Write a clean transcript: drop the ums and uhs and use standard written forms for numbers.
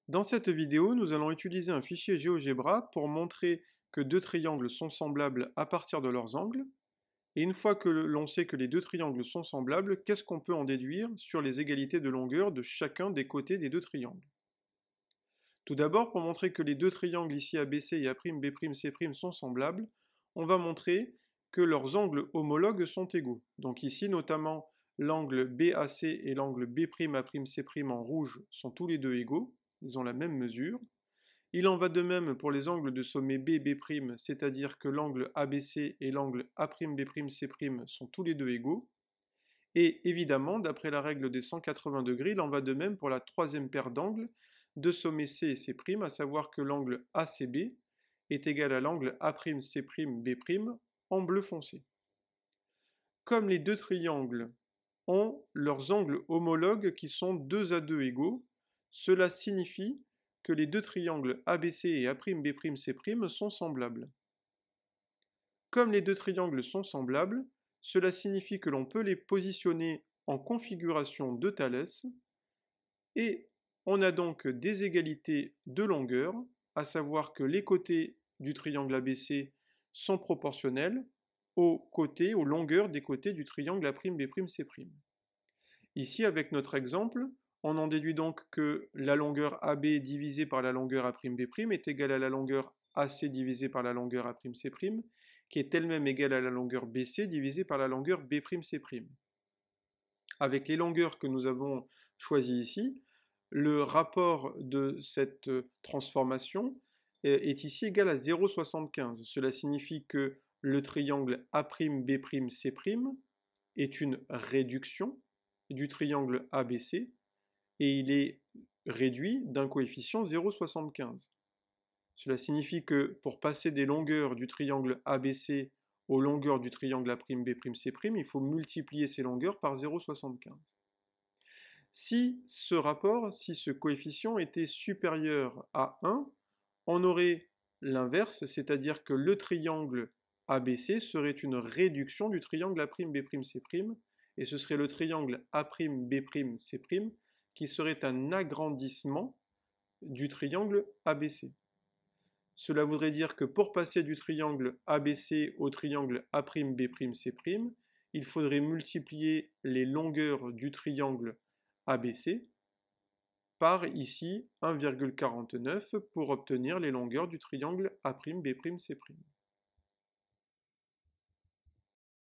Dans cette vidéo, nous allons utiliser un fichier GeoGebra pour montrer que deux triangles sont semblables à partir de leurs angles. Et une fois que l'on sait que les deux triangles sont semblables, qu'est-ce qu'on peut en déduire sur les égalités de longueur de chacun des côtés des deux triangles? Tout d'abord, pour montrer que les deux triangles ici ABC et A'B'C' sont semblables, on va montrer que leurs angles homologues sont égaux. Donc ici, notamment, l'angle BAC et l'angle B'A'C' en rouge sont tous les deux égaux, ils ont la même mesure. Il en va de même pour les angles de sommet B, B', c'est-à-dire que l'angle ABC et l'angle A'B'C' sont tous les deux égaux. Et évidemment, d'après la règle des 180 degrés, il en va de même pour la troisième paire d'angles de sommet C et C', à savoir que l'angle ACB est égal à l'angle A'C', B' en bleu foncé. Comme les deux triangles ont leurs angles homologues qui sont 2 à 2 égaux, cela signifie que les deux triangles ABC et A'B'C' sont semblables. Comme les deux triangles sont semblables, cela signifie que l'on peut les positionner en configuration de Thalès, et on a donc des égalités de longueur, à savoir que les côtés du triangle ABC sont proportionnels aux longueurs des côtés du triangle A'B'C'. Ici, avec notre exemple, on en déduit donc que la longueur AB divisée par la longueur A'B'C' est égale à la longueur AC divisée par la longueur A'C', qui est elle-même égale à la longueur BC divisée par la longueur B'C'. Avec les longueurs que nous avons choisies ici, le rapport de cette transformation est ici égal à 0,75. Cela signifie que le triangle A'B'C' est une réduction du triangle ABC, et il est réduit d'un coefficient 0,75. Cela signifie que pour passer des longueurs du triangle ABC aux longueurs du triangle A'B'C', il faut multiplier ces longueurs par 0,75. Si ce coefficient était supérieur à 1, on aurait l'inverse, c'est-à-dire que le triangle ABC serait une réduction du triangle A'B'C', et ce serait le triangle A'B'C' qui serait un agrandissement du triangle ABC. Cela voudrait dire que pour passer du triangle ABC au triangle A'B'C', il faudrait multiplier les longueurs du triangle ABC par ici 1,49 pour obtenir les longueurs du triangle A'B'C'.